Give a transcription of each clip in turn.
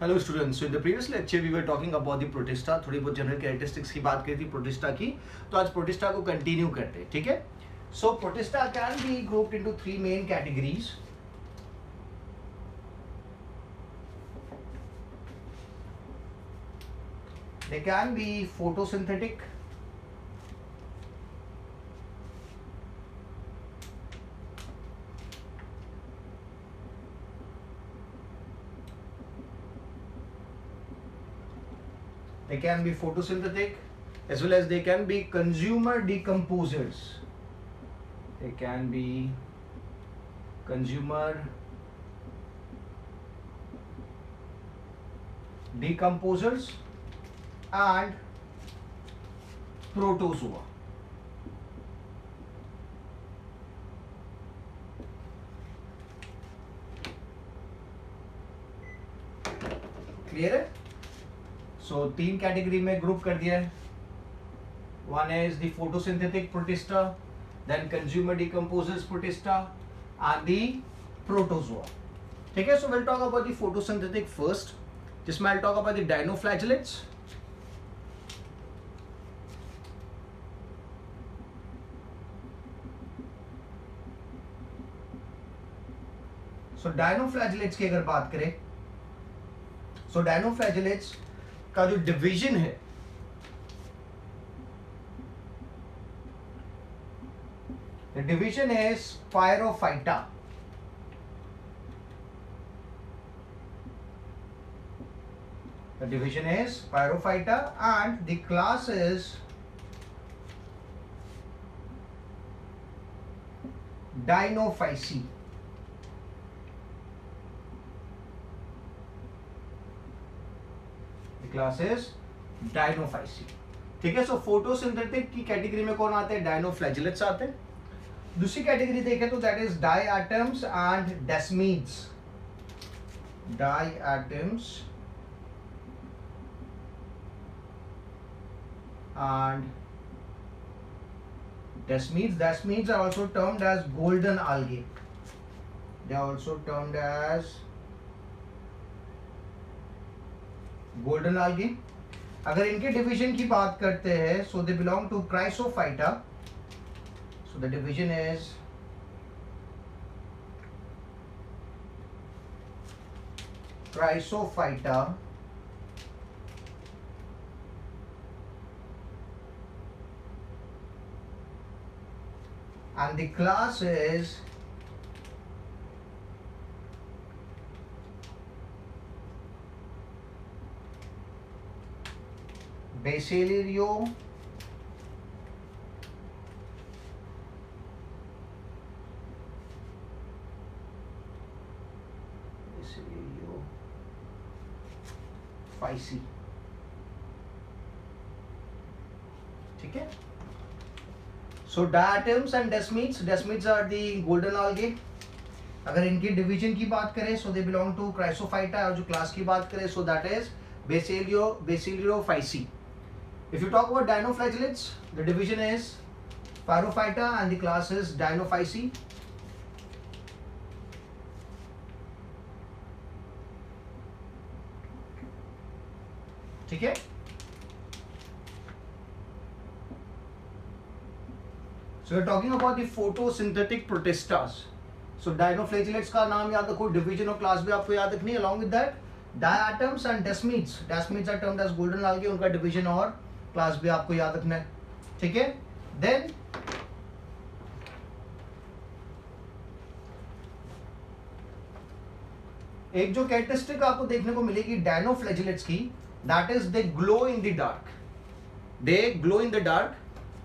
Hello students, so in the previous lecture we were talking about the protista. थोड़ी बहुत general characteristics की बात करी थी प्रोटिस्टा की, तो आज प्रोटिस्टा को कंटिन्यू करते हैं। ठीक है, so Protista can be grouped into three main categories. They can be photosynthetic, they can be photosynthetic, as well as they can be consumer decomposers. They can be consumer decomposers and protozoa. Clear है? So तीन category में group कर दिया है। One is the photosynthetic protista, then consumer decomposers protista and the protozoa. ठीक है, so will talk about the photosynthetic first, जिसमें I talk about the dinoflagellates. So dinoflagellates की अगर बात करें, सो डायनोफ्लैजेलेट्स का जो डिवीजन है, the division is Pyrophyta. The division is Pyrophyta and the class is Dinophyceae. The class is Dinophyceae. ठीक है, सो फोटोसिंथेटिक की कैटेगरी में कौन आते हैं? डायनोफ्लैजेलेट्स आते हैं। दूसरी कैटेगरी देखें तो that is diatoms and desmids. Diatoms and desmids. Desmids are also termed as golden algae. They are also termed as golden algae. अगर इनके डिवीजन की बात करते हैं, so they belong to Chrysophyta. So the division is Chrysophyta. And the class is Basilario Phyceae. ठीक है, so diatoms and desmids. Desmids are the golden algae. अगर इनकी डिवीजन की बात करें, so they belong to Chrysophyta, और जो class की बात करें, so that is Basilarophyceae. If you talk about dinoflagellates, the division is Pyrophyta and the class is Dinophyceae. ठीक है, so we're talking about the photosynthetic protistas. So dinoflagellates का नाम याद रखो, डिवीजन और क्लास भी आपको याद रखनी है। along with that diatoms and desmids. Desmids are termed as golden algae, उनका डिवीजन और क्लास भी आपको याद रखना है। ठीक है, देन एक जो कैरेक्टरिस्टिक आपको देखने को मिलेगी डायनोफ्लैजेलेट्स की, that is they glow in the dark. They glow in the dark.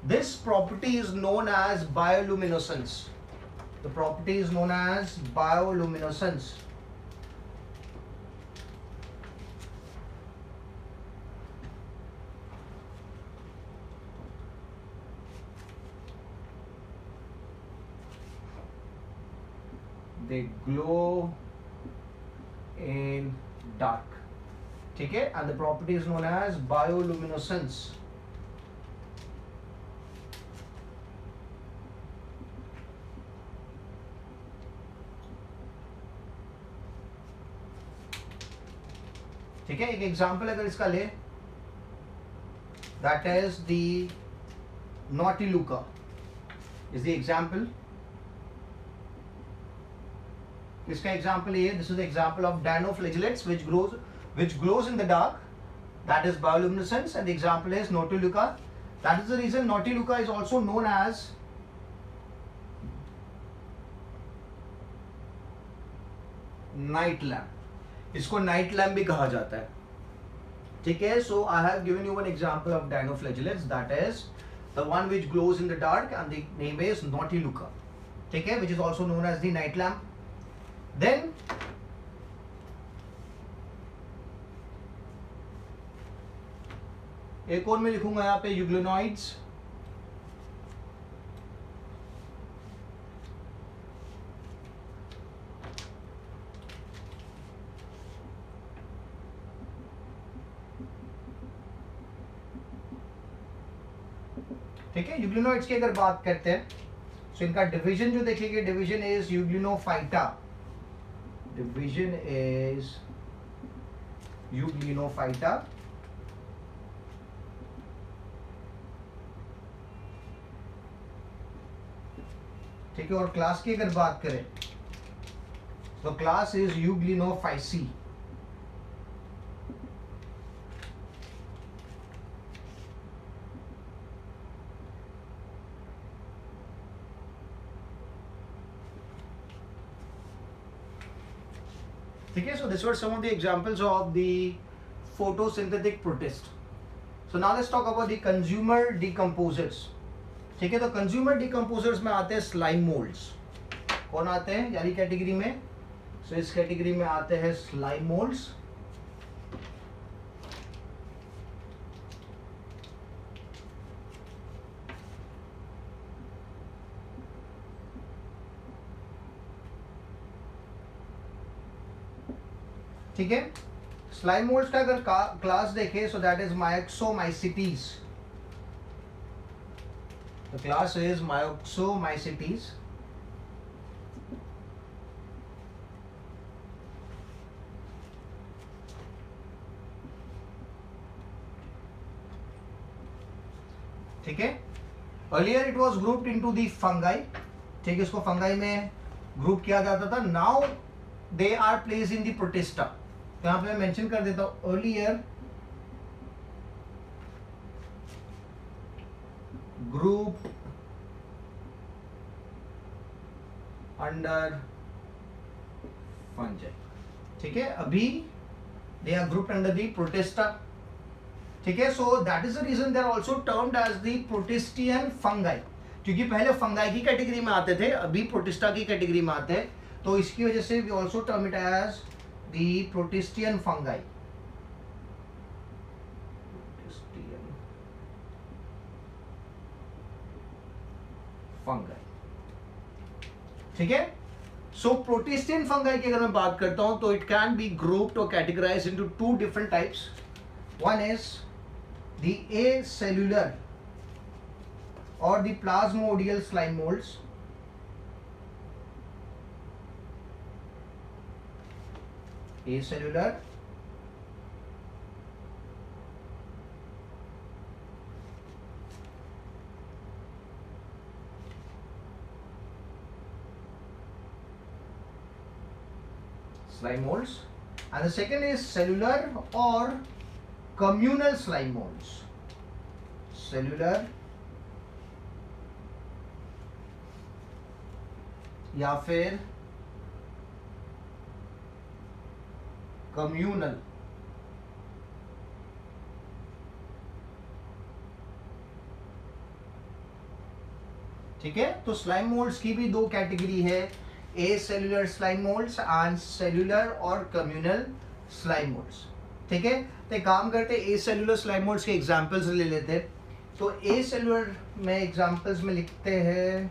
This property is known as bioluminescence. The property is known as bioluminescence. They glow in dark. ठीक है, and the property is known as bioluminescence. ठीक है, एक example अगर इसका ले, that is the Noctiluca is the example. इसका example ये, this is example of dinoflagellates which glows in the dark, that is bioluminescence, and the example is Nautiluca. That is the reason Nautiluca is also known as night lamp. इसको night lamp भी कहा जाता है. ठीक है, so I have given you one example of dinoflagellates, that is the one which glows in the dark and the name is noctiluca. ठीक है, which is also known as the night lamp. Then एक और मैं लिखूंगा यहाँ पे euglenoids. ठीक है, यूग्लिनॉइड्स की अगर बात करते हैं तो इनका डिवीजन जो देखेंगे, division is euglenophyta. Division is euglenophyta. ठीक है, और क्लास की अगर बात करें तो क्लास इज यूग्लिनोफाइसी. ठीक है, so this were some of the examples of the photosynthetic protist. So now let's talk about the consumer decomposers. ठीक है, तो कंज्यूमर डिकम्पोजर्स में आते हैं स्लाइम मोल्ड्स. कौन आते हैं यानी कैटेगरी में? सो इस कैटेगरी में आते हैं स्लाइम मोल्ड्स. ठीक है, स्लाइम मोल्ड्स का अगर क्लास देखें so that is myxomycetes. The class is Myoxomycetes. ठीक है, earlier it was grouped into the fungi. ठीक है, इसको फंगाई में ग्रुप किया जाता था. Now they are placed in the protista. तो यहाँ पे मैं मेंशन कर देता हूँ, earlier grouped under fungi. ठीक है, अभी they are grouped under the protista. ठीक है, so that is the reason they are also termed as the protistian fungi. क्योंकि पहले फंगाई की कैटेगरी में आते थे, अभी प्रोटिस्टा की कैटेगरी में आते हैं, तो इसकी वजह से we also term it as the protistian fungi. Fungi. ठीक है, सो प्रोटिस्टियन फंगाई की अगर मैं बात करता हूं तो इट कैन बी ग्रुप्ड और categorized into two different types. One is the acellular और the plasmodial slime molds. Acellular slime molds, and the second is cellular or communal slime molds. Cellular या फिर communal. ठीक है, तो slime moulds की भी दो category है, acellular slime molds and cellular और कम्युनल स्लाइम मोल्ड्स. ठीक है, तो काम करते ए सेल्यूलर स्लाइम मोल्ड्स के एग्जांपल्स ले लेते हैं. तो ए सेल्यूलर में एग्जांपल्स में लिखते हैं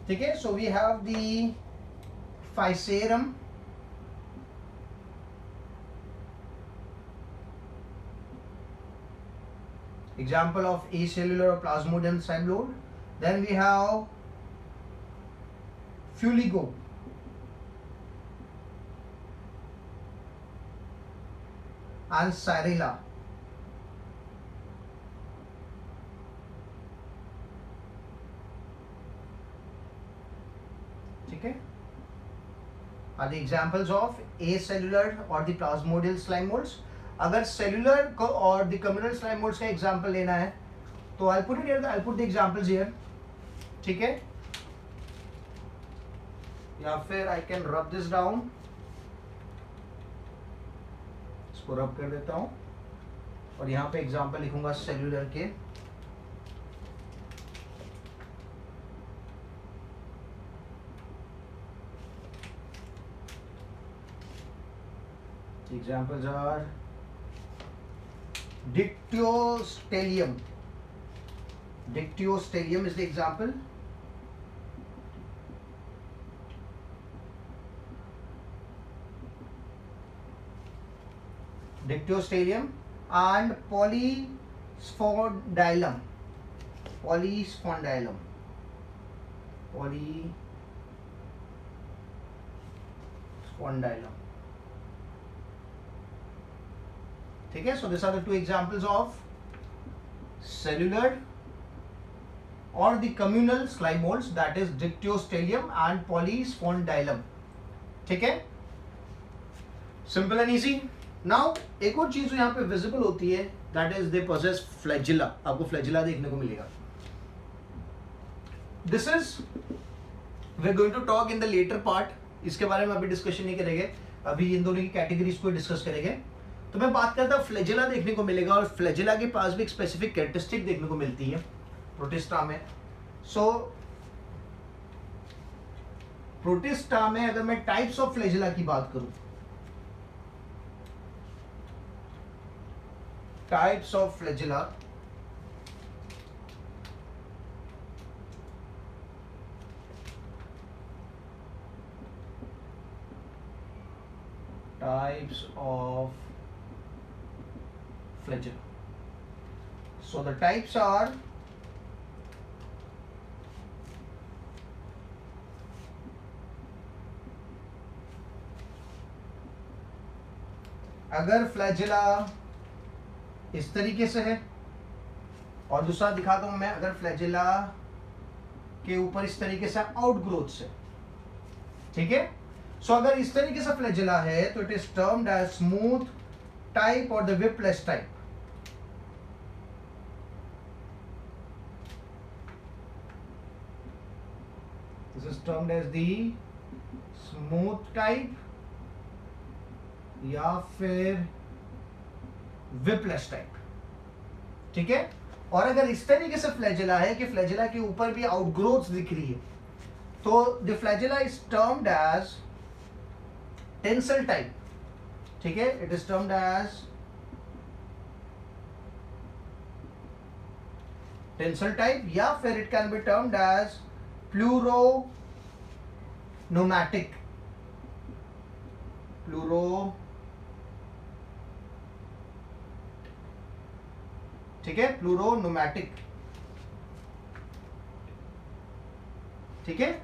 ठीक है, so we have the physarum, example of acellular or plasmodium slime mold. Then we have Fuligo. and Cyrilla. ठीक है, are the examples of acellular or the plasmodial slime molds. अगर cellular को और the communal slime molds का example लेना है तो I'll put it here, I'll put the examples here. ठीक है, या फिर I can rub this down, इसको रब कर देता हूँ और यहाँ पे एग्जाम्पल लिखूंगा सेल्यूलर के. Examples are Dictyostelium. Dictyostelium is the example. Dictyostelium and Polyspondylum. Polyspondylum. Polyspondylum. ठीक है, so these are the two examples of cellular or the communal slime molds, that is Dictyostelium and Polyspondylum. ठीक है, simple and easy. Now एक और चीज जो यहाँ पे विजिबल होती है, that is they possess flagella. आपको flagella देखने को मिलेगा. This is we're going to talk in the later part. इसके बारे में अभी डिस्कशन नहीं करेंगे, अभी इन दोनों की कैटेगरीज को डिस्कस करेंगे. तो मैं बात करता हूँ फ्लैजेला देखने को मिलेगा और फ्लैजेला के पास भी एक स्पेसिफिक कैरेक्टरिस्टिक देखने को मिलती है प्रोटिस्टा में. सो प्रोटिस्टा में अगर मैं टाइप्स ऑफ फ्लैजेला की बात करूं, types of flagella, types of flagella. So the types are अगर फ्लैजेला इस तरीके से है और दूसरा दिखाता हूं मैं, अगर फ्लैजेला के ऊपर इस तरीके से आउटग्रोथ से. ठीक है, सो अगर इस तरीके से फ्लैजेला है तो it is termed as smooth type और the whipless type. This is termed as the smooth type या फिर whipless type. ठीक है, और अगर इस तरीके से फ्लैजेला है कि फ्लैजेला के ऊपर भी आउटग्रोथ दिख रही है तो the flagella is termed as tinsel type. ठीक है, it is termed as tinsel type या फिर it can be termed as pleuronematic. ठीक है, प्लूरोनोमैटिक. ठीक है,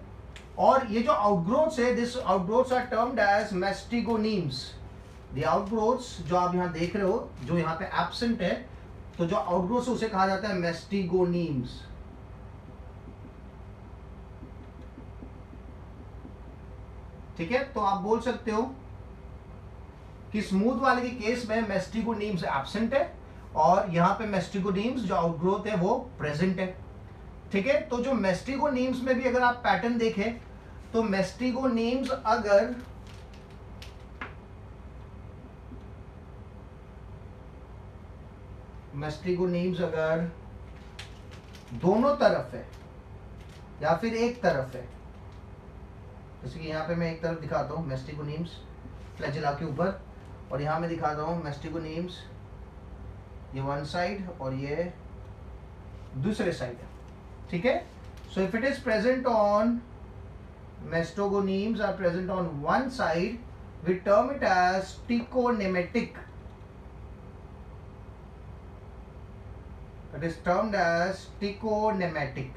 और ये जो आउटग्रोथ्स है, this outgrowths are termed as mastigonemes. The outgrowths जो आप यहां देख रहे हो, जो यहां पे एब्सेंट है, तो जो आउटग्रोथ्स उसे कहा जाता है मेस्टिगोनीम्स. ठीक है, तो आप बोल सकते हो कि स्मूथ वाले के केस में मेस्टिगोनीम्स एब्सेंट है और यहां पे मेस्टिगोनीम्स जो आउटग्रोथ है वो प्रेजेंट है. ठीक है, तो जो मेस्टिगोनीम्स में भी अगर आप पैटर्न देखें तो मेस्टिगोनीम्स अगर दोनों तरफ है या फिर एक तरफ है, जैसे कि यहाँ पे मैं एक तरफ दिखाता हूँ मेस्टिगोनीम्स फ्लैजेला के ऊपर, और यहाँ मैं दिखाता हूँ मेस्टिगोनीम्स ये वन साइड और ये दूसरे साइड है. ठीक है, so if it is present on mastigonemes are present on one side, we term it as stichonematic. It is termed as stichonemetic.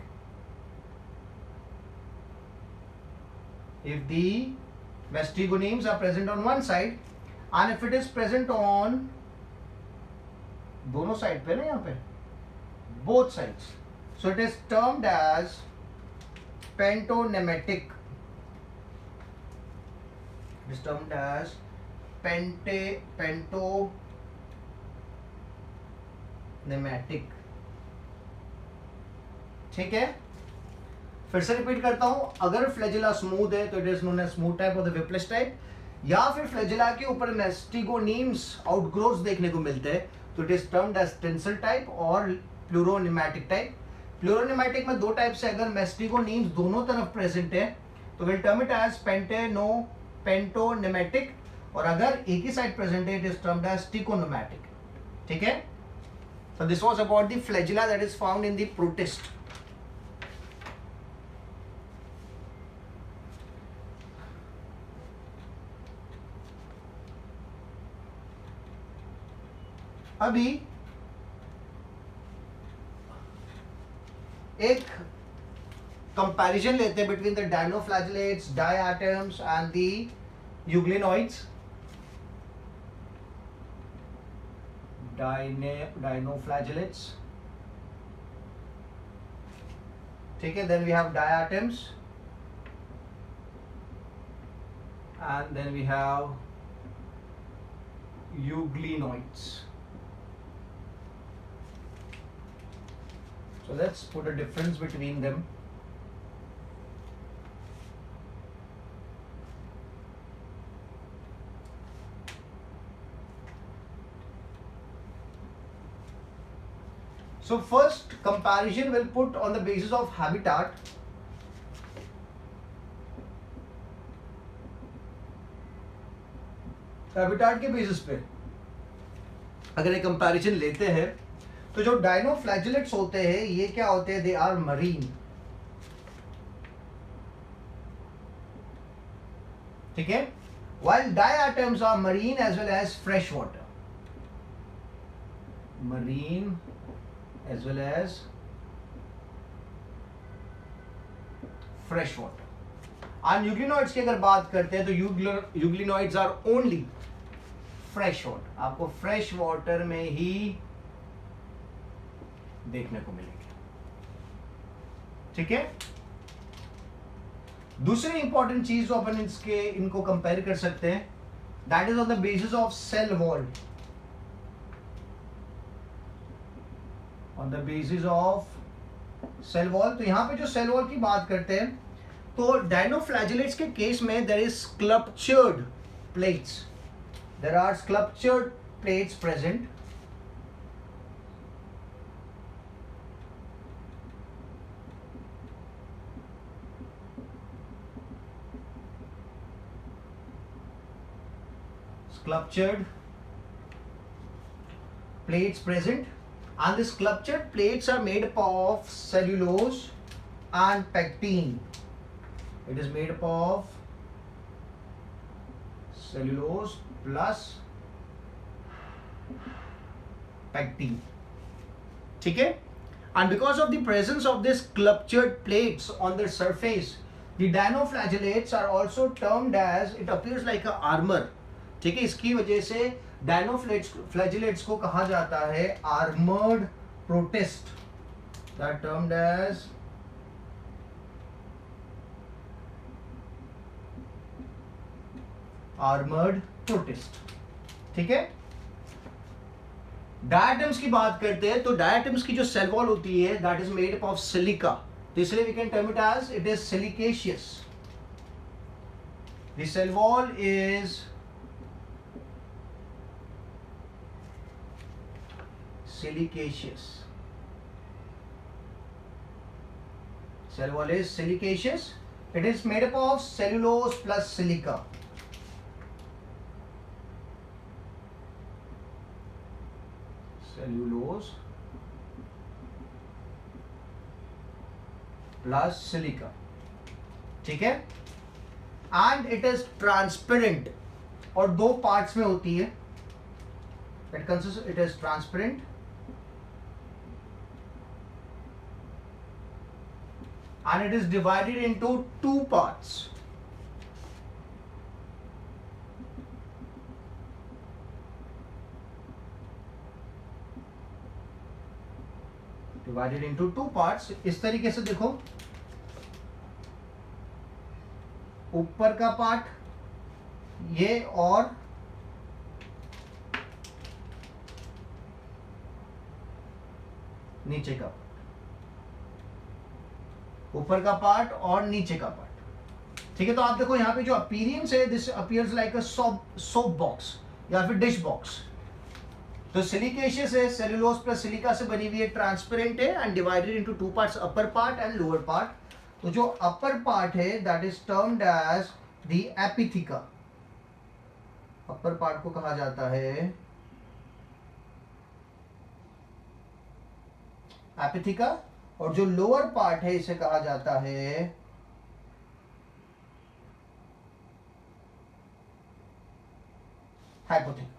If the mestygonemes are present on one side and if it is present on दोनों side पे ना, यहाँ पे both sides. So it is termed as pentonematic. It is termed as pentonematic. ठीक है, फिर से repeat करता हूं, अगर फ्लैजिला स्मूथ है तो it is known as smooth type और द विप्लिश टाइप, या फिर फ्लैजिला के ऊपर मैस्टिगोनीम्स आउटग्रोव्स देखने को मिलते हैं तो it is termed as tinsel type और प्लूरोनिमैटिक टाइप. प्लूरोनिमैटिक में दो टाइप से, अगर मैस्टिगोनीम्स दोनों तरफ प्रेजेंट है तो विल टर्म इट एज पेंटोनेमेटिक, और अगर एक ही साइड प्रेजेंट है इट इज टर्म्ड एज टिकोनोमैटिक. ठीक है, so this was about the flagella that is found in the protist. अभी एक कंपैरिजन लेते हैं between the dinoflagellates, diatoms and the euglenoids. Dinoflagellates, ठीक है, then we have diatoms and then we have euglenoids. So let's put a difference between them. So first comparison will put on the basis of habitat. Habitat के basis पे अगर एक comparison लेते हैं तो जो डायनोफ्लैजिलेट्स होते हैं ये क्या होते हैं, दे आर मरीन. ठीक है, while diatoms are marine as well as fresh water. Marine as well as fresh water. और यूग्लिनॉइड्स की अगर बात करते हैं तो euglenoids are only fresh water, आपको फ्रेश वाटर में ही देखने को मिलेंगे. ठीक है, दूसरी इंपॉर्टेंट चीज जो अपन इनको कंपेयर कर सकते हैं, that is on the basis of cell wall. On the basis of cell wall, तो यहां पे जो सेल वॉल की बात करते हैं तो डायनोफ्लैजिलेट्स के केस में there is sculptured plates. There are sculptured plates present. Sculptured plates present, and the sculptured plates are made up of cellulose and pectin. It is made up of cellulose plus pectin. ठीक है, and because of the presence of these sculptured plates on their surface, the dinoflagellates are also termed as, it appears like a armor. ठीक है, इसकी वजह से dinoflagellates को कहा जाता है armoured protist. That termed as armoured protist. ठीक है, डायटम्स की बात करते हैं तो डायटम्स की जो सेल वॉल होती है that is made up of silica, तो इसलिए we can term it as it is silicaceous. The cell wall is silicaceous. Cell wall is silicaceous. It is made up of cellulose plus silica. Cellulose plus silica. ठीक है, and it is transparent और दो parts में होती है. It consists, it is transparent and it is divided into two parts. Divided into two parts. इस तरीके से देखो, ऊपर का पार्ट ये और नीचे का, ऊपर का पार्ट और नीचे का पार्ट। ठीक है, तो आप देखो यहाँ पे जो अपीयरेंस है, this appears like a soap box या फिर डिश बॉक्स। तो सिलिकेशियस है, सेलुलोज प्लस सिलिका से बनी हुई है, ट्रांसपेरेंट है and divided into two parts, upper part and lower part. तो जो अपर पार्ट है that is termed as the epitheca. Upper part को कहा जाता है एपिथिका, और जो लोअर पार्ट है इसे कहा जाता है हाइपोथिका।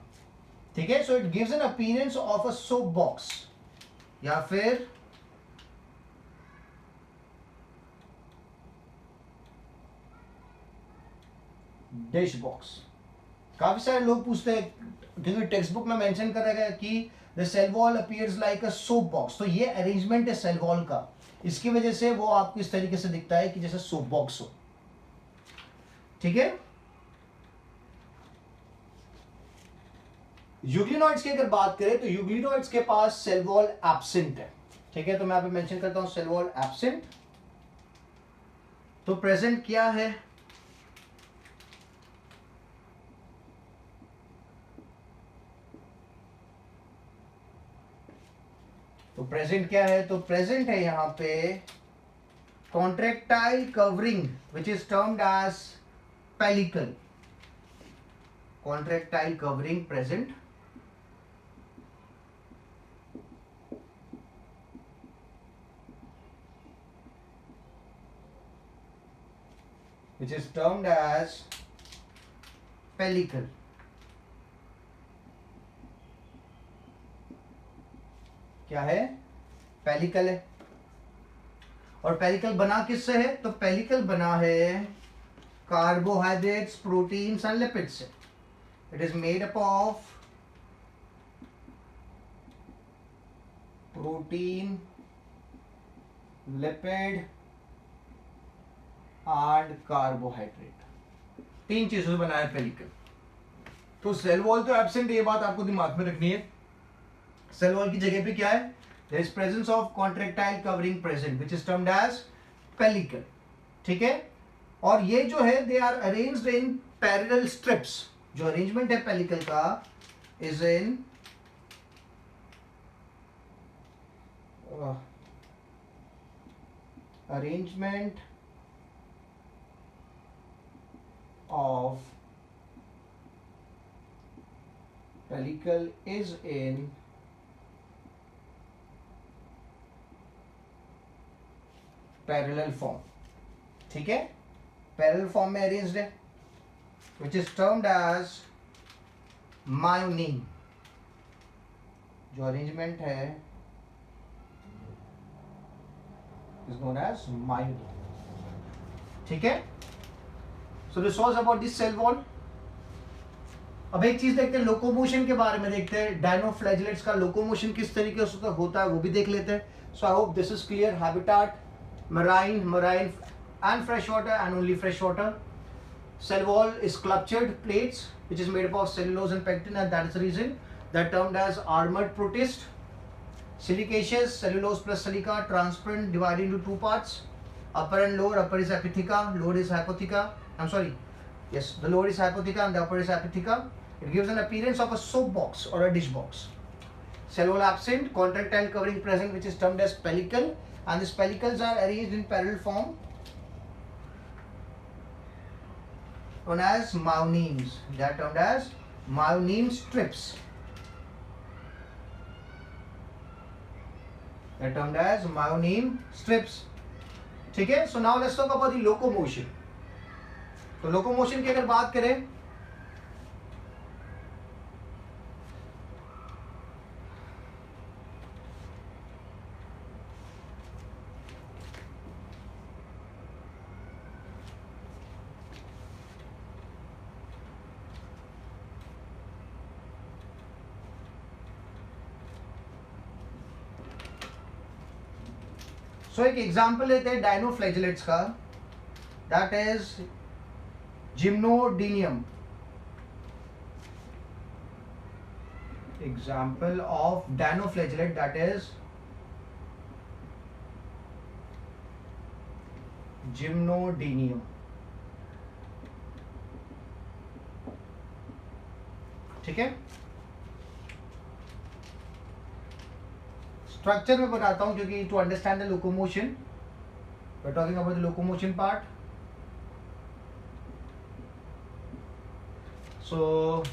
ठीक है, so it gives an appearance of a soap box या फिर डिश बॉक्स। काफी सारे लोग पूछते हैं, क्योंकि टेक्स्ट बुक में मेंशन करा गया कि the cell wall appears like a soap box. तो ये अरेंजमेंट है सेल वॉल का, इसकी वजह से वो आपको इस तरीके से दिखता है कि जैसे सोप बॉक्स हो। ठीक है, यूग्लिनॉइड्स की अगर बात करें तो यूग्लिनॉइड्स के पास सेल वॉल एब्सेंट है। ठीक है, तो मैं यहाँ पे मेंशन करता हूं सेल वॉल एब्सेंट। तो प्रेजेंट क्या है? तो प्रेजेंट क्या है? तो प्रेजेंट है यहां पे contractile covering which is termed as pellicle. Contractile covering present, which is termed as pellicle। क्या है? पेलिकल है। और पेलिकल बना किससे है? तो पेलिकल बना है कार्बोहाइड्रेट्स, प्रोटीन्स एंड लिपिड्स से। It is made up of protein, lipid and carbohydrate, तीन चीजों से बना है पेलिकल। तो सेल वॉल तो एब्सेंट, ये बात आपको दिमाग में रखनी है। सेल वॉल की जगह पे क्या है? There is presence of contractile covering present which is termed as pellicle. ठीक है, और ये जो है they are arranged in parallel strips. जो अरेंजमेंट है पेलिकल का is in arrangement of pellicle is in parallel form. ठीक है, पैरेलल फॉर्म में अरेंज्ड है which is termed as myoneme. जो अरेंजमेंट है इज नोन एज मायोनीन। ठीक है, so this was about this cell wall. अब एक चीज देखते हैं, लोकोमोशन के बारे में देखते हैं। डायनोफ्लैजिलेट्स का लोकोमोशन किस तरीके से होता है वो भी देख लेते हैं। So I hope this is clear. Habitat marine and fresh water and only fresh water. Cell wall is sculptured plates which is made up of cellulose and pectin, and that is the reason that termed as armored protist. Silicaceous, cellulose plus silica, transparent, divided into two parts, upper and lower. Upper is epitheca, lower is hypotheca. I'm sorry, yes, the lower is hypotheca and the upper is epitheca. It gives an appearance of a soap box or a dish box. Cell wall absent, contractile covering present which is termed as pellicle, and these pellicles are arranged in parallel form known as myonemes. They are termed as myoneme strips. They are termed as myoneme strips. ठीक है, so now let's talk about the locomotion. तो locomotion की अगर बात करें सो एक example लेते हैं डायनोफ्लैजेलेट्स का, that is gymnodinium. Example of dinoflagellate, that is gymnodinium. ठीक है, स्ट्रक्चर में बताता हूं क्योंकि to understand the locomotion, we are talking about the locomotion part. So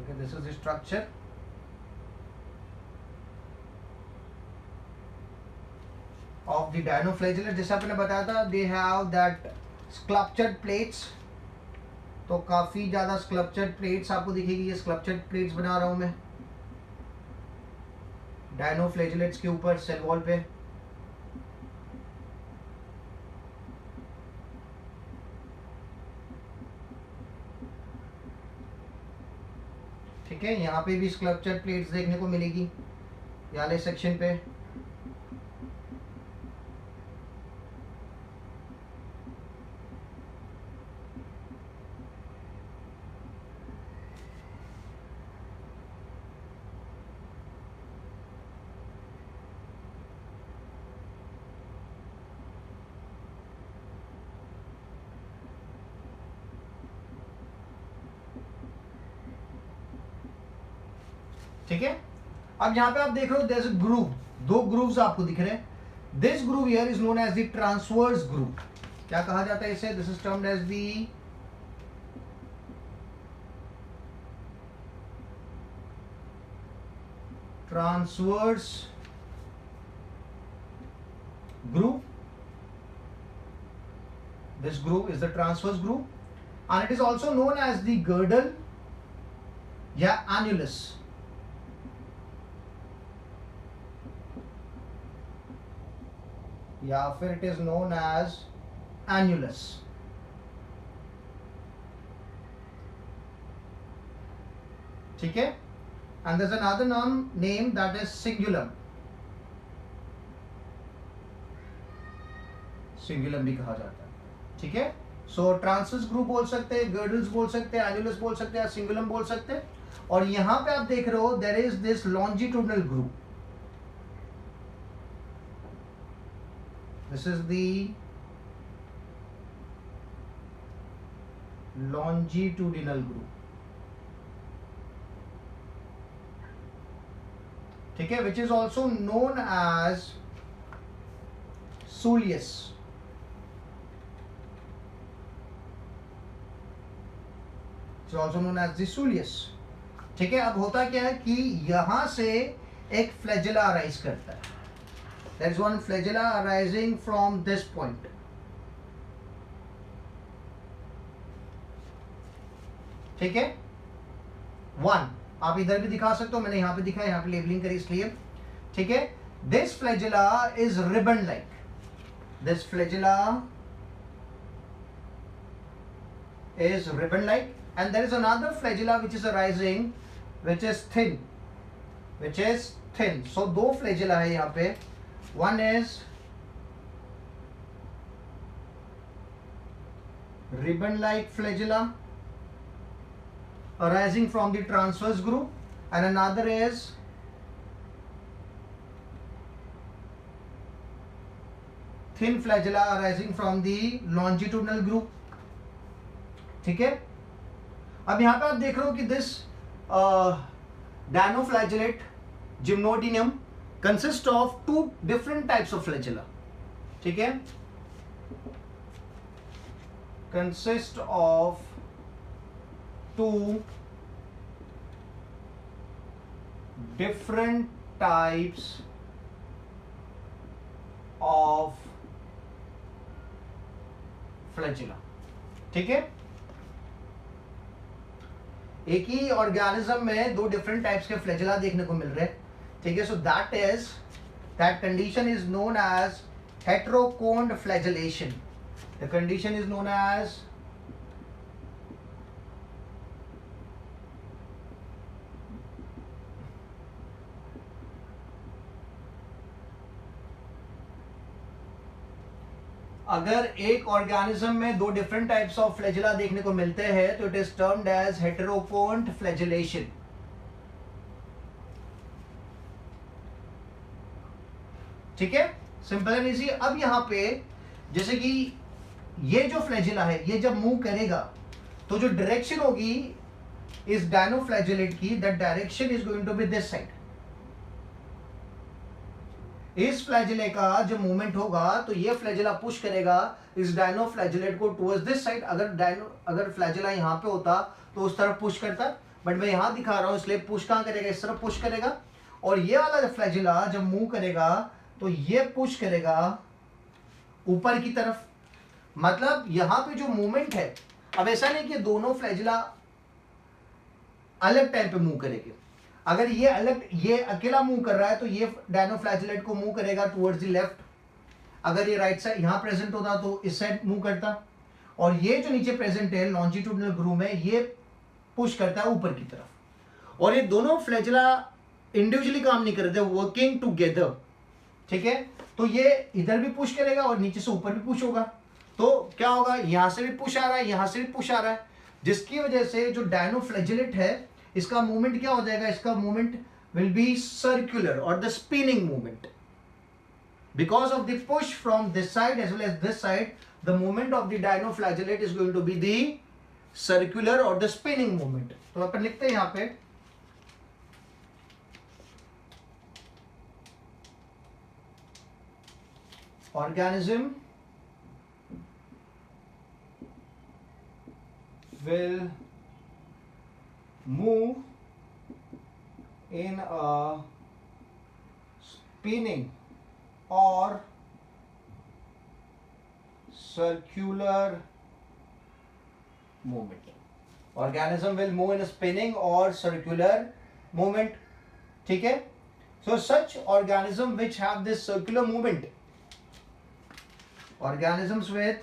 okay, this is the structure. Of the dinoflagellate, जैसा आपने बताया था, they have that sculptured plates. तो काफी ज्यादा sculptured plates आपको दिखेगी. ये sculptured plates बना रहा हूं मैं dinoflagellates के ऊपर सेल वॉल पे. ठीक है, यहाँ पे भी sculptured plates देखने को मिलेगी ये वाले सेक्शन पे. ठीक है, अब यहां पे आप देख रहे हो देयर इज अ ग्रूव. दो ग्रूव्स आपको दिख रहे हैं. This groove here is known as the transverse groove. क्या कहा जाता है इसे? This is termed as the transverse groove. This groove is the transverse groove, and it is also known as the girdle या annulus. या फिर it is known as annulus. ठीक है, and there's another name that is cingulum. सिंगुलम भी कहा जाता है. ठीक है, सो ट्रांसवर्स ग्रूव बोल सकते हैं, गर्डल्स बोल सकते हैं, एनुलस बोल सकते हैं, सिंगुलम बोल सकते हैं. और यहां पे आप देख रहे हो there is this longitudinal groove. This is the longitudinal groove. ठीक है, which is also known as sulcus. Also known as the sulcus. ठीक है, अब होता क्या है कि यहां से एक फ्लैजेला अराइज करता है. There is one flagella arising from this point. ठीक है, वन आप इधर भी दिखा सकते हो, मैंने यहां पे दिखा, यहां पे लेबलिंग करी इसलिए. ठीक है, this flagella is ribbon like. This flagella is ribbon like, and there is another flagella which is arising which is thin. So दो flagella है यहाँ पे. one is ribbon like flagella arising from the transverse groove, and another is thin flagella arising from the longitudinal groove. ठीक है, अब यहां पे आप देख रहे हो कि this dinoflagellate gymnodinium consist of two different types of flagella. ठीक है, consist of two different types of flagella. ठीक है, एक ही ऑर्गेनिज्म में दो डिफरेंट टाइप्स के फ्लैजिला देखने को मिल रहे हैं। ठीक है, so that condition is known as heterokont flagellation. The condition is known as अगर एक ऑर्गेनिज्म में दो डिफरेंट टाइप्स ऑफ फ्लैजिला देखने को मिलते हैं तो it is termed as heterokont flagellation. ठीक है, सिंपल एंड इजी। अब यहां पे जैसे कि ये जो फ्लैजिला है ये जब मूव करेगा तो जो डायरेक्शन होगी इस डायनोफ्लैजिलेट की, that direction is going to be this side. इस फ्लैजिले का जो मूवमेंट होगा तो ये फ्लैजिला पुश करेगा इस डायनोफ्लैजिलेट को टुवर्ड्स दिस साइड। अगर फ्लैजिला यहां पे होता तो उस तरफ पुश करता, बट मैं यहां दिखा रहा हूं इसलिए पुश कहां करेगा, इस तरफ पुश करेगा। और ये वाला फ्लैजिला जब मूव करेगा तो ये पुश करेगा ऊपर की तरफ। मतलब यहां पे जो मूवमेंट है, अब ऐसा नहीं कि दोनों फ्लैजिला अलग टाइम पे मूव करेंगे। अगर ये अकेला मूव कर रहा है तो ये डायनोफ्लैजिलेट को मूव करेगा टुवर्ड्स द लेफ्ट। अगर ये राइट साइड यहां प्रेजेंट होता तो इस साइड मूव करता। और ये जो नीचे प्रेजेंट है लॉन्जिट्यूडिनल ग्रूव में, ये पुश करता है ऊपर की तरफ। और ये दोनों फ्लैजिला इंडिविजुअली काम नहीं कर रहे थे, वर्किंग टुगेदर। ठीक है, तो ये इधर भी पुश करेगा और नीचे से ऊपर भी पुश होगा। तो क्या होगा, यहां से भी पुश आ रहा है, यहां से भी पुश आ रहा है, जिसकी वजह से जो डायनोफ्लैजिलेट है इसका मूवमेंट क्या हो जाएगा, इसका मूवमेंट विल बी सर्कुलर और the spinning movement. Because of the push from this side as well as this side, the movement of the dinoflagellate is going to be the circular और the spinning movement. तो अपन लिखते हैं यहां पे organism will move in a spinning or circular movement. Organism will move in a spinning or circular movement. ठीक है, so such organism which have this circular movement, organisms with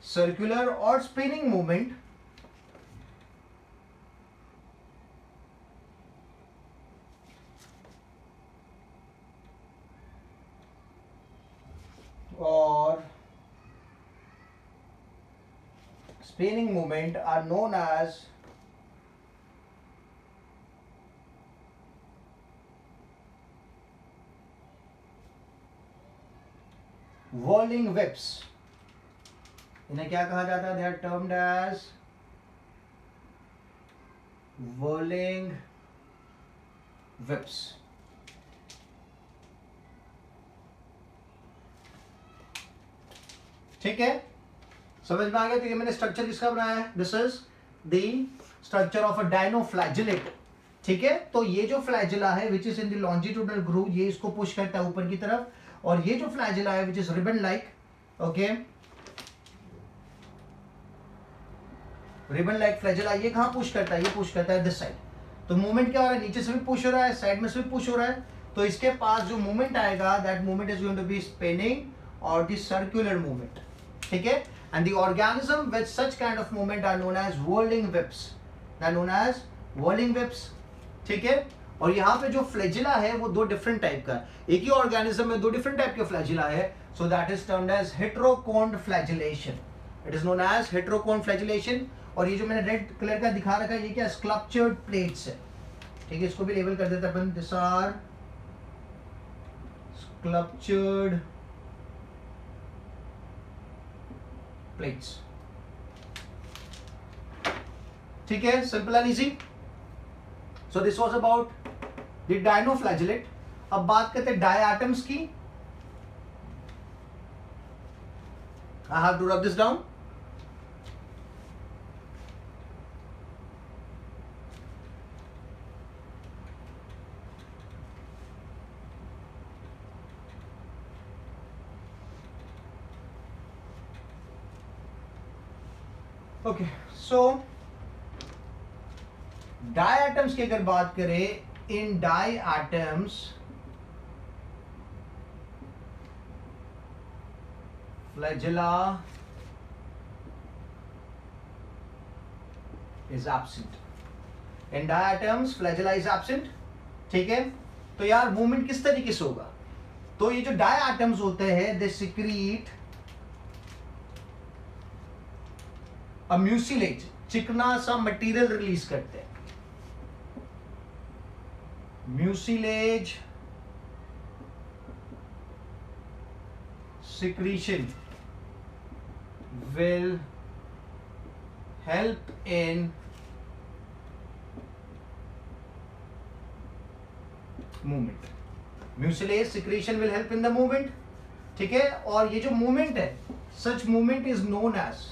circular or spinning movement are known as whirling whips। इन्हें क्या कहा जाता है, they are termed as whirling whips। ठीक है, समझ में आ गया। तो ये मैंने स्ट्रक्चर किसका बनाया है, this is the structure of a dinoflagellate. ठीक है, तो ये जो फ्लैजिला है which is in the longitudinal groove, ये इसको पुश करता है ऊपर की तरफ। और ये जो फ्लैजिला है which is ribbon like, okay, ribbon like flagella, ये कहां पुश करता है, ये पुश करता है दिस साइड। तो मूवमेंट क्या हो रहा है, नीचे से भी पुश हो रहा है, साइड में से भी पुश हो रहा है। तो इसके पास जो मूवमेंट आएगा that movement is going to be spinning और द सर्कुलर मूवमेंट। ठीक है, and the organism with such kind of movement are known as whirling whips, they are known as whirling whips. ठीक है, और यहाँ पे जो फ्लैजिला है वो दो डिफरेंट टाइप का, एक ही ऑर्गेनिज्म में दो डिफरेंट टाइप के फ्लैजिला है। So that is termed as heterokont flagellation, it is known as heterokont flagellation. और ये जो मैंने रेड कलर का दिखा रखा है ये क्या, स्कल्पचर्ड प्लेट्स है। ठीक है, इसको भी लेबल कर देते हैं अपन, दिस आर स्कल्पचर्ड प्लेट्स। ठीक है, simple and easy. So this was about the dinoflagellate. अब बात करते हैं डायटम्स की। I have to rub this down. Okay, so diatoms की अगर बात करें, in diatoms flagella is absent, in diatoms flagella is absent. ठीक है, तो यार मूवमेंट किस तरीके से होगा? तो ये जो डायटम्स होते हैं दे सिक्रीट अ म्यूसिलेज, चिकना सा मटेरियल रिलीज करते हैं। Mucilage secretion will help in movement. Mucilage secretion will help in the movement. ठीक है, और ये जो movement है, such movement is known as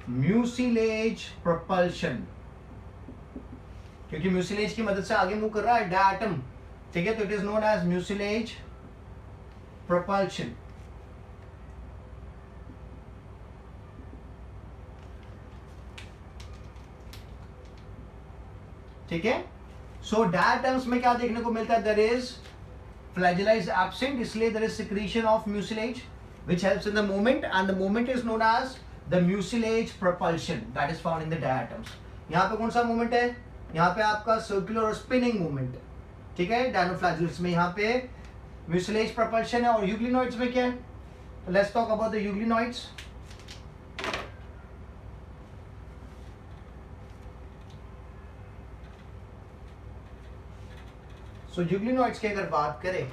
mucilage propulsion, क्योंकि म्यूसिलेज की मदद से आगे मूव कर रहा है डायटम। ठीक है, तो it is known as mucilage propulsion. ठीक है, सो डायटम्स में क्या देखने को मिलता है? There is flagella is absent, इसलिए there is secretion of mucilage which helps in the movement, and the movement is known as the mucilage propulsion that is found in the diatoms. यहाँ पे कौन सा मूवमेंट है? यहाँ पे आपका circular और स्पिनिंग मूवमेंट है। ठीक है, डायनोफ्लैजेलेट्स में यहाँ पे mucilage propulsion है, और यूग्लिनॉइड्स में क्या है? Let's talk about the euglenoids. So euglenoids की अगर बात करें,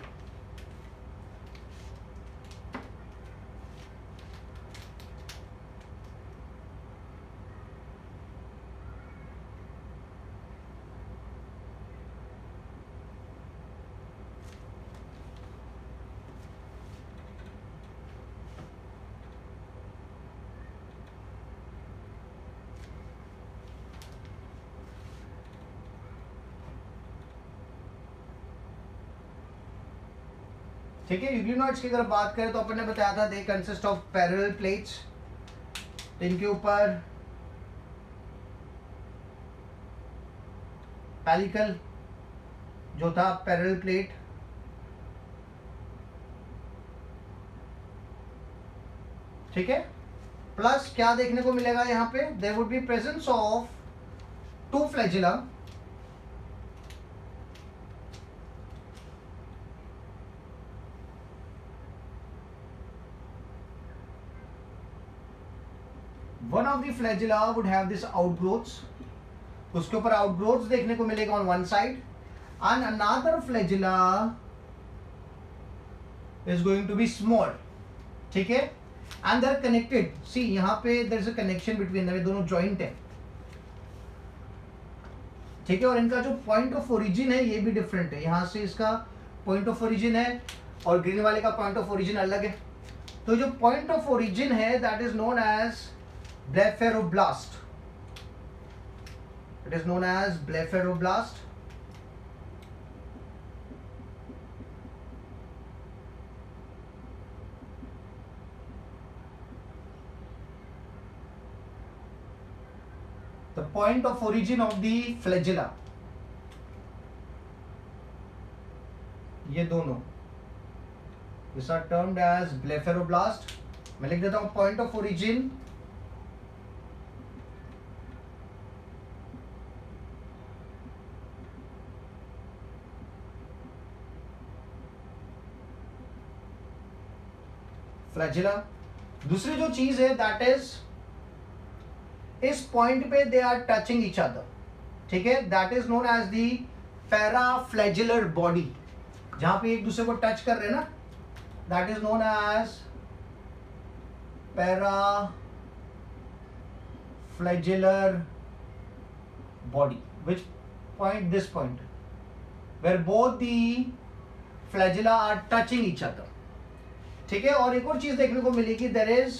ठीक है, यूग्लिनॉइड्स की अगर बात करें तो अपन ने बताया था दे कंसिस्ट ऑफ पैरेलल प्लेट्स, इनके ऊपर पेलिकल जो था पैरेलल प्लेट, ठीक है, प्लस क्या देखने को मिलेगा यहाँ पे? There would be presence of two flagella, one of the flagella would have this outgrowths, उसके ऊपर आउटग्रोथ्स देखने को मिलेगा on one side, and another flagella is going to be small. ठीक है, and they are connected, see यहाँ पे there is a connection between them, दोनों जॉइंट है। ठीक है, और इनका जो पॉइंट ऑफ ओरिजिन है ये भी डिफरेंट है, यहाँ से इसका पॉइंट ऑफ ओरिजिन है और ग्रीन वाले का पॉइंट ऑफ ओरिजिन अलग है। तो जो पॉइंट ऑफ ओरिजिन है that is known as blepharoplast, it is known as blepharoplast. The point of origin of the flagella, ये दोनों these are termed as blepharoblast। मैं लिख देता हूं point of origin flagella। दूसरी जो चीज है दैट इज इस पॉइंट पे they are touching each other. ठीक है, that is known as the paraflagellar body, जहां पे एक दूसरे को टच कर रहे हैं ना, that is known as paraflagellar body, which point? This point where both the flagella are touching each other. ठीक है, और एक और चीज देखने को मिलेगी, देयर इज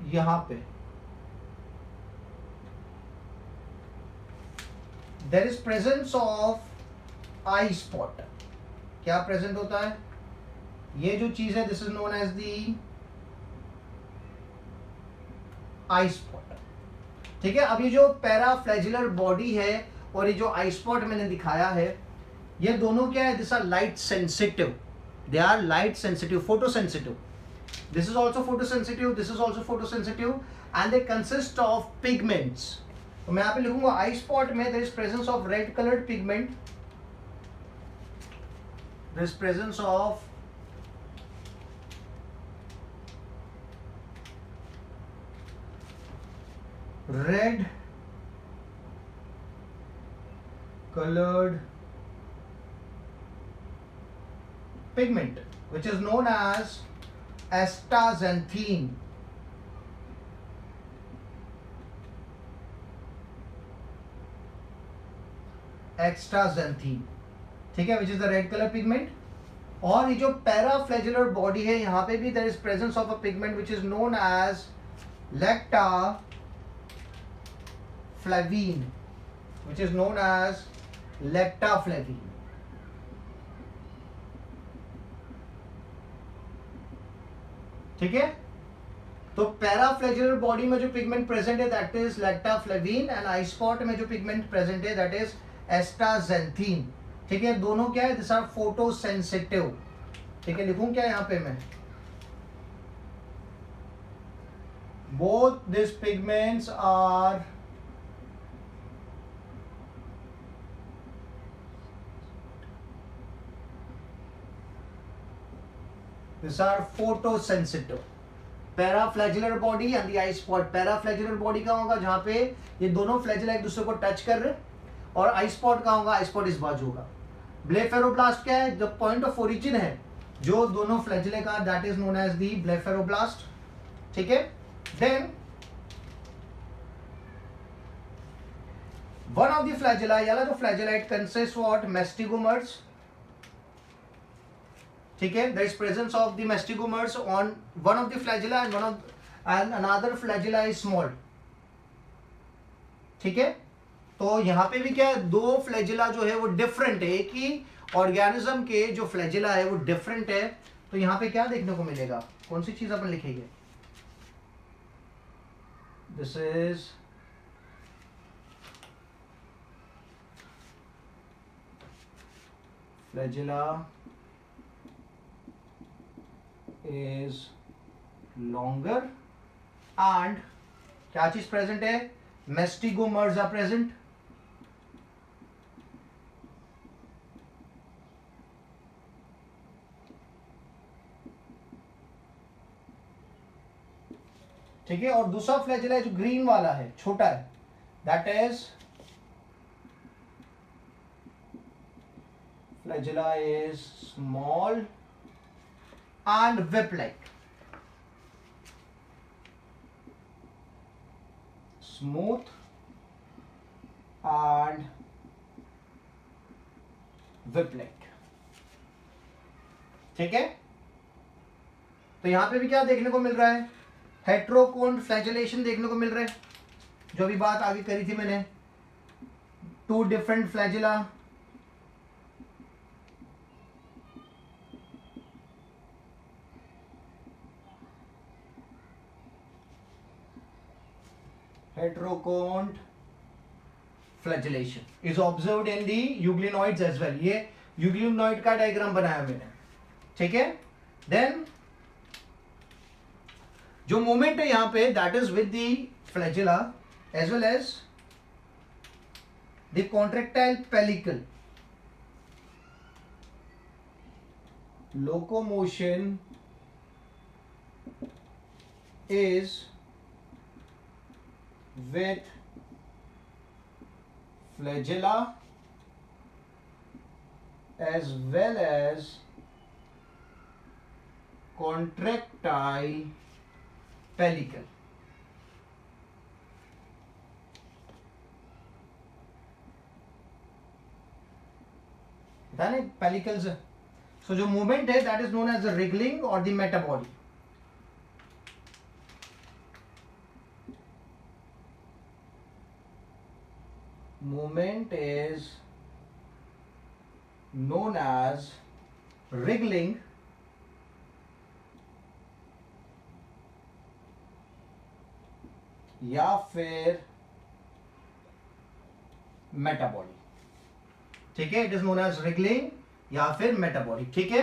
यहां पे there is presence of eye spot. क्या प्रेजेंट होता है? ये जो चीज है this is known as the eye spot. ठीक है. अब ये जो पैराफ्लैजिलर बॉडी है और ये जो आई स्पॉट मैंने दिखाया है, ये दोनों क्या है? This are light sensitive. They are light sensitive, photo sensitive. This is also photo sensitive, this is also photo sensitive and they consist of pigments. तो मैं यहाँ पे लिखूंगा आई स्पॉट में there is presence of red coloured pigment. There is presence of red colored pigment which is known as astaxanthine. Astaxanthine, ठीक है, which is the red color pigment. और ये जो पैराफ्लैजिलर बॉडी है यहाँ पे भी there is presence of a pigment which is known as lactaflavine, which is known as lactaflavine. ठीक है. तो पैराफ्लैजिलर बॉडी में जो पिगमेंट प्रेजेंट है that is lactoflavin and eye spot में जो पिगमेंट प्रेजेंट है दैट इज एस्टाजेंथीन. ठीक है. दोनों क्या है? This are photosensitive. ठीक है. लिखूं क्या यहां पे मैं? Both this pigments are these are photosensitive. Paraflagellar body and the eye spot. Paraflagellar body का होगा जहां पे ये दोनों फ्लैजिला एक दूसरे को टच कर रहे, और आई स्पॉट का होगा, आई स्पॉट इस बाजू होगा. ब्लेफेरोब्लास्ट क्या है? जो पॉइंट ऑफ ओरिजिन है जो दोनों फ्लैजिले का, that is known as the blepharoplast. ठीक है. Then one of the flagella, याला जो flagella, it consist what? Mastigonemes. ठीक है. there is presence of the mestigomers on one of the flagella and another flagella is small. ठीक है. तो यहां पे भी क्या है? दो फ्लैजिला जो है वो डिफरेंट है. एक ही ऑर्गेनिज्म के जो फ्लैजिला है वो डिफरेंट है. तो यहां पे क्या देखने को मिलेगा? कौन सी चीज अपन लिखेंगे? This is flagella is longer and क्या चीज प्रेजेंट है? मेस्टिगोमर्स आर प्रेजेंट. ठीक है. और दूसरा फ्लैजिला जो ग्रीन वाला है, छोटा है, that is flagella is small and whip like, smooth and whip like. ठीक है. तो यहां पे भी क्या देखने को मिल रहा है? हेट्रोकोन फ्लैजिलेशन देखने को मिल रहा है, जो भी बात आगे करी थी मैंने. Two different flagella, heterocont flagellation is observed in the euglenoids as well. ये euglenoid का डायग्राम बनाया मैंने. ठीक है. देन जो मूवमेंट है यहां पे that is with the flagella as well as the contractile pellicle. Locomotion is with flagella as well as contractile pellicle. Then pellicles. So जो movement है that is known as the wriggling or the metabody. movement is known as wriggling या फिर metabolic, ठीक है, it is known as wriggling या फिर metabolic, ठीक है।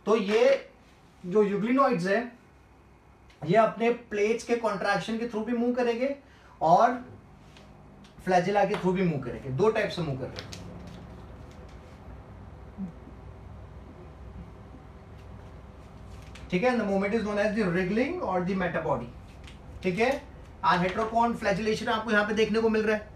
तो ये जो यूग्लिनॉइड्स है ये अपने प्लेट्स के कॉन्ट्रैक्शन के थ्रू भी मूव करेंगे और फ्लैजिला के थ्रू भी मूव करेंगे, दो टाइप से मूव करेंगे। ठीक है, the movement is known as the wriggling और द मेटाबॉलिक, ठीक है। एंड हेटेरोकॉन फ्लैजिलेशन आपको यहां पे देखने को मिल रहा है।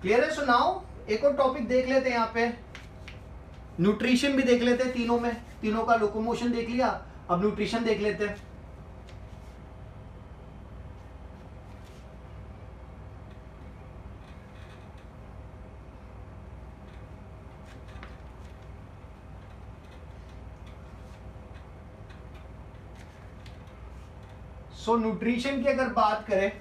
क्लियर है? सो नाउ एक और टॉपिक देख लेते हैं, यहां पे न्यूट्रिशन भी देख लेते हैं तीनों में, तीनों का लोकोमोशन देख लिया, अब न्यूट्रिशन देख लेते हैं। सो न्यूट्रिशन की अगर बात करें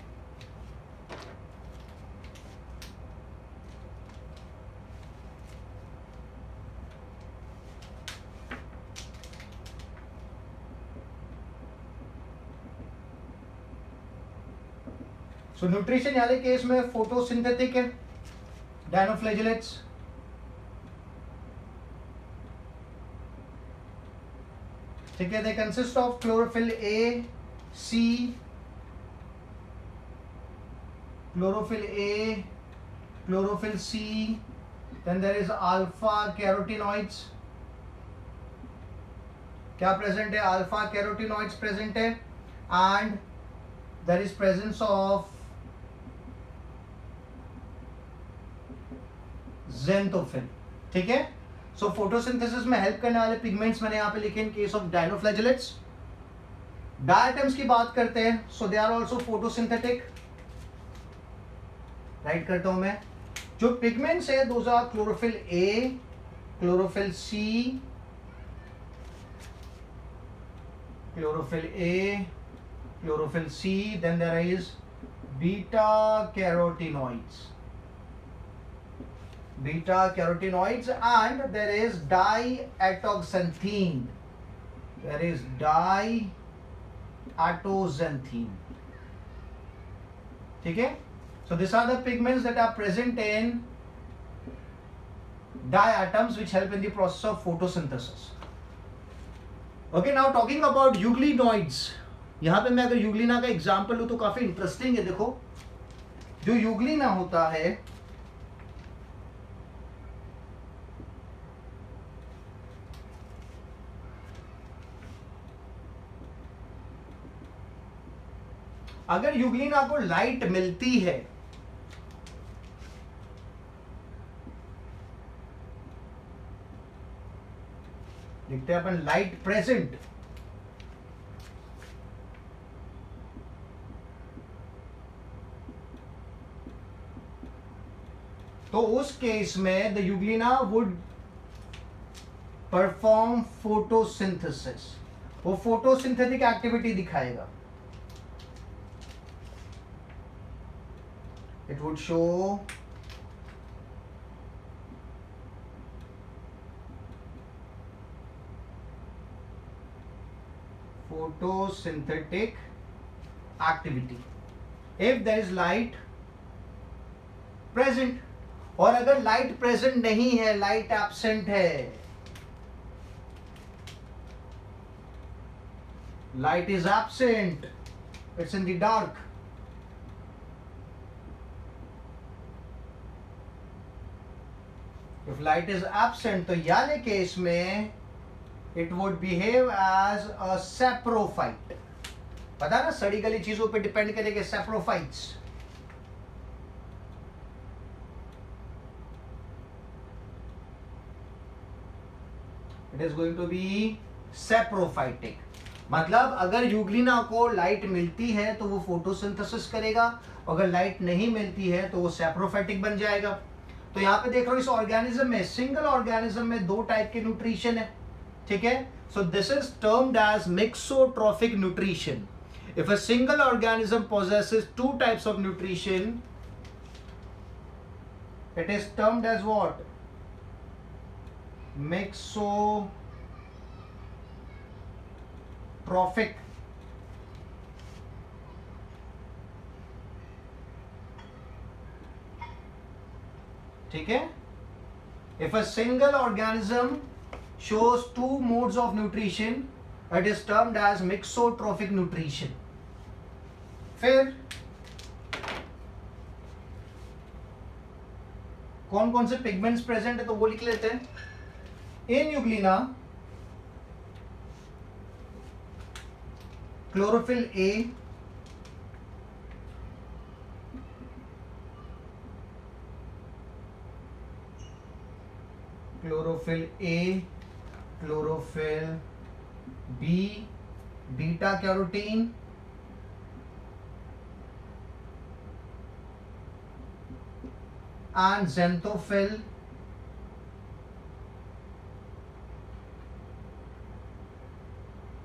सो न्यूट्रिशन वाले केस में फोटोसिंथेटिक है, डायनोफ्लैजिलेट्स, ठीक है, they consist of chlorophyll A, C, chlorophyll A, chlorophyll C, then there is alpha carotenoids, क्या प्रेजेंट है? अल्फा कैरोटिनॉइड्स प्रेजेंट है, and there is presence of xanthophyll, ठीक है। सो फोटोसिंथेसिस में हेल्प करने वाले पिगमेंट्स मैंने यहाँ पे लिखे in case of dinoflagellates. Diatoms की बात करते हैं, so they are also photosynthetic, write करता हूं मैं। जो पिगमेंट्स है those are chlorophyll A, chlorophyll C, chlorophyll A, chlorophyll C, then there is beta carotenoids, beta carotenoids, and there is diatoxanthin, there is diatoxanthin, ठीक है। So these are the pigments that are present in diatoms which help in the process of photosynthesis. Okay, now talking about euglenoids. यहाँ पे मैं अगर Euglena का example लूँ तो काफी इंटरेस्टिंग है। देखो, जो यूग्लिना होता है अगर यूग्लिना को लाइट मिलती है लिखते हैं अपन लाइट प्रेजेंट, तो उस केस में the Euglena would perform photosynthesis, वो फोटोसिंथेटिक एक्टिविटी दिखाएगा। It would show photosynthetic activity if there is light present, और अगर लाइट प्रेजेंट नहीं है, लाइट एब्सेंट है, light is absent, it's in the dark, if light is absent तो Yale case में it would behave as a saprophyte। पता ना, सड़ी गली चीजों पे डिपेंड करेंगे saprophytes। It is going to be saprophytic, मतलब अगर यूग्लिना को लाइट मिलती है तो वो फोटोसिंथेसिस करेगा, अगर लाइट नहीं मिलती है तो वो सैप्रोफाइटिक बन जाएगा। तो यहाँ पे देख रहे हो इस ऑर्गेनिज्म में, सिंगल ऑर्गेनिज्म में दो टाइप के न्यूट्रिशन है, ठीक है। So this is termed as mixotrophic nutrition. If a single organism possesses two types of nutrition, it is termed as what? Mixotrophic. ठीक है? If a single organism shows two modes of nutrition, it is termed as mixotrophic nutrition. फिर कौन कौन से pigments present है तो वो लिख लेते हैं. In euglena chlorophyll A, chlorophyll A, chlorophyll B, beta carotene, and xanthophyll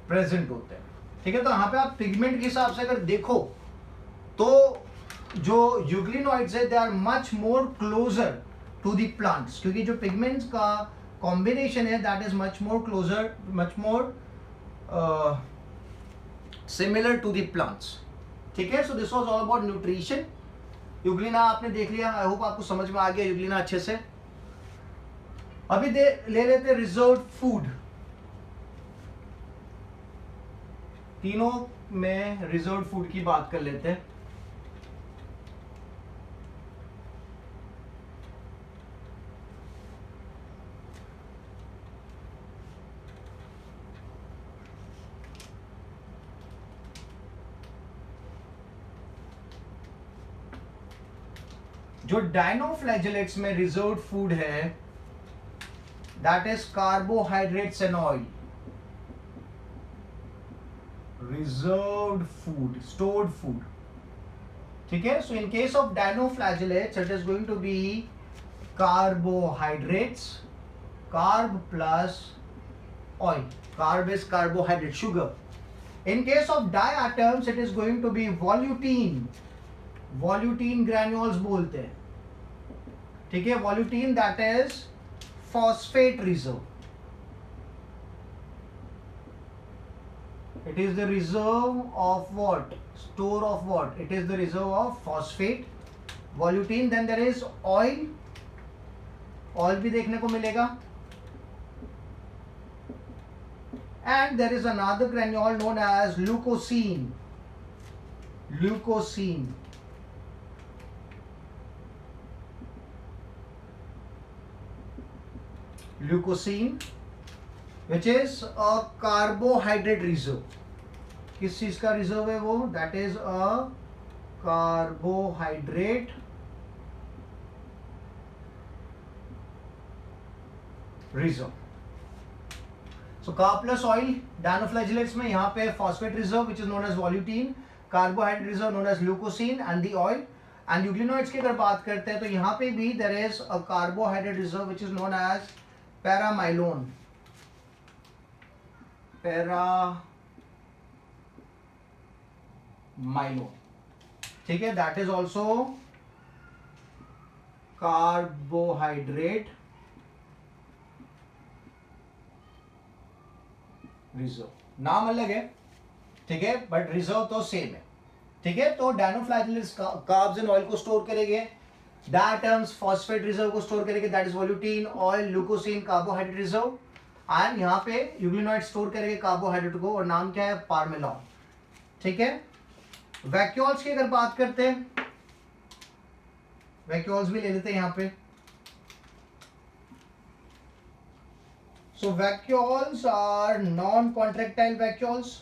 present होते हैं. ठीक है, तो यहां पे आप पिगमेंट के हिसाब से अगर देखो तो जो यूग्लिनॉइड्स है they are much more closer to the plants, क्योंकि जो पिगमेंट्स का कॉम्बिनेशन है that is much more closer, much more similar to the plants. ठीक है, so this was all about nutrition. Euglena आपने देख लिया, आई होप आपको समझ में आ गया यूग्लिना अच्छे से. अभी ले लेते रिजर्व फूड. तीनों में रिजर्व फूड की बात कर लेते हैं. जो डायनोफ्लैजेलेट्स में रिजर्व फूड है that is carbohydrates and oil. Reserved food, stored food. ठीक है, so in case of dinoflagellates it is going to be carbohydrates, carb plus oil. Carb is carbohydrate, sugar. In case of diatoms it is going to be volutin. Volutin granules बोलते हैं. ठीक है, volutin that is phosphate reserve. It is the reserve of what? Store of what? It is the reserve of phosphate, वॉल्यूटीन. Then there is oil. Oil भी देखने को मिलेगा. And there is another granule known as leucocene. Leucocene. Leucocene, which is a carbohydrate reserve. किस चीज का reserve है वो? That is a carbohydrate reserve. So carb plus oil dinoflagellates में यहाँ पे phosphate reserve which is known as volutin, carbohydrate reserve known as leucosin and the oil. And euglenoids की अगर बात करते हैं तो यहाँ पे भी there is a carbohydrate reserve which is known as paramylon. Paramylon. ठीक है, that is also carbohydrate reserve. नाम अलग है, ठीक है, बट रिजर्व तो सेम है. ठीक है, तो डायनोफ्लैजेलेट्स कार्ब्स एंड ऑयल को स्टोर करेंगे. डायटम्स फॉस्फेट रिजर्व को स्टोर करेंगे, that is volutin, oil, glucosin, carbohydrate reserve. And यहाँ पे यूग्लिनॉइड स्टोर करेंगे कार्बोहाइड्रेट को, और नाम क्या है? पार्मेलॉन. ठीक है, वैक्यूल्स की अगर बात करते हैं, वैक्यूल्स भी ले लेते हैं यहाँ पे. So vacuoles are non contractile vacuoles.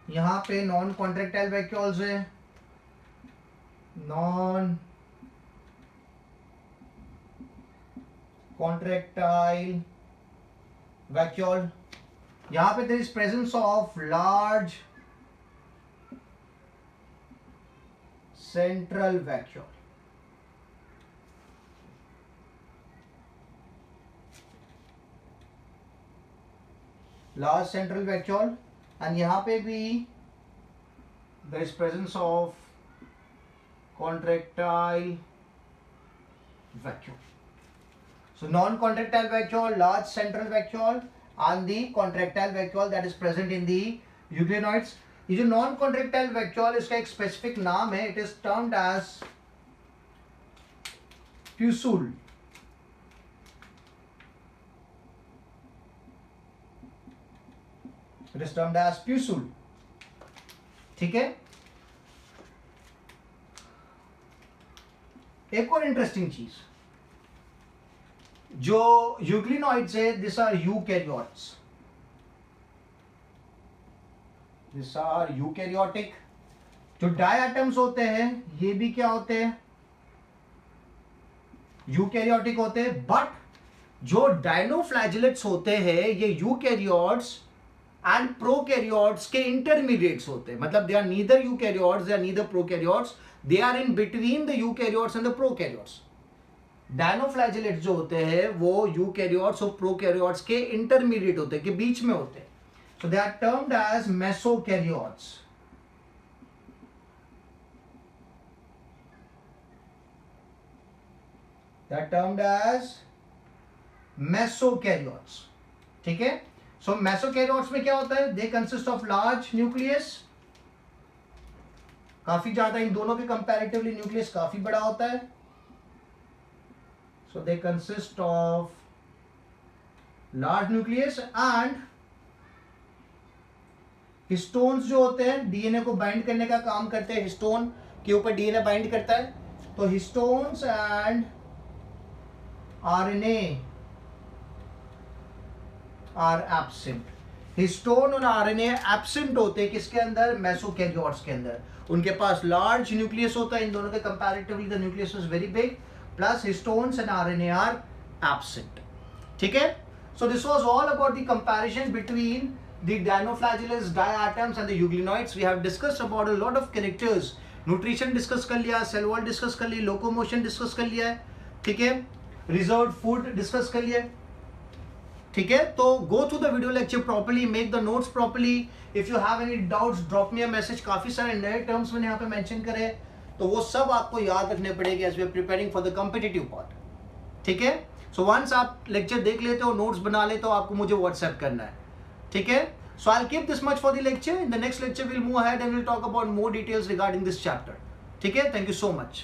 यहाँ पे नॉन कॉन्ट्रेक्टाइल वैक्यूल्स है. Non contractile vacuole. यहाँ पे there is presence of large central vacuole. Large central vacuole, and यहाँ पे भी there is presence of contractile vacuole. So non-contractile vacuole, large central vacuole and the contractile vacuole that is present in the euglenoids. ये जो non contractile vacuole इसका एक specific नाम है, it is termed as pusule. It is termed as pusule. ठीक है. एक और इंटरेस्टिंग चीज, जो यूग्लिनॉइड्स है, this are eukaryotes. These are eukaryotic. जो डायटम्स होते हैं ये भी क्या होते हैं, यूकैरियोटिक होते हैं. बट जो डायनोफ्लैजिलेट्स होते हैं ये यूकैरियोट्स एंड प्रोकैरियोट्स के इंटरमीडिएट्स होते हैं. मतलब they are neither eukaryotes, they are neither prokaryotes, they are in between the eukaryotes and the prokaryotes. Dinoflagellates जो होते हैं वो यूकैरियोट्स और प्रोकैरियोट्स के इंटरमीडिएट होते हैं, के बीच में होते हैं. So they are termed as mesokaryotes. They are termed as mesokaryotes. ठीक है. So mesokaryotes में क्या होता है, they consist of large nucleus. काफी ज्यादा, इन दोनों के comparatively nucleus काफी बड़ा होता है. So they consist of large nucleus and histones जो होते हैं डीएनए को बाइंड करने का काम करते हैं. हिस्टोन के ऊपर डीएनए बाइंड करता है. तो histones and RNA are absent. Histone और आरएनए एब्सेंट होते हैं किसके अंदर, मेसोकैरियोट्स के अंदर. उनके पास लार्ज न्यूक्लियस होता है, इन दोनों के comparatively the nucleus is very big, plus histones and RNA are absent. ठीक है. So this was all about the comparison between the dinoflagellates, diatoms and the euglenoids. We have discussed about a lot of characters. Nutrition discuss कर लिया, cell wall discuss कर ली, locomotion discuss कर लिया है. ठीक है. Reserved food discuss कर लिया. ठीक है. तो go through the video lecture properly, make the notes properly. If you have any doubts, drop me a message. काफी सारे नए terms मैंने यहाँ पे mention करे, तो वो सब आपको याद रखने पड़ेंगे as we are preparing for the competitive part. ठीक है. So once आप lecture देख लेते हो, notes बना लेते हो, आपको मुझे WhatsApp करना है. ठीक है. So I'll keep this much for the lecture. In the next lecture we'll move ahead and we'll talk about more details regarding this chapter. ठीक है. Thank you so much.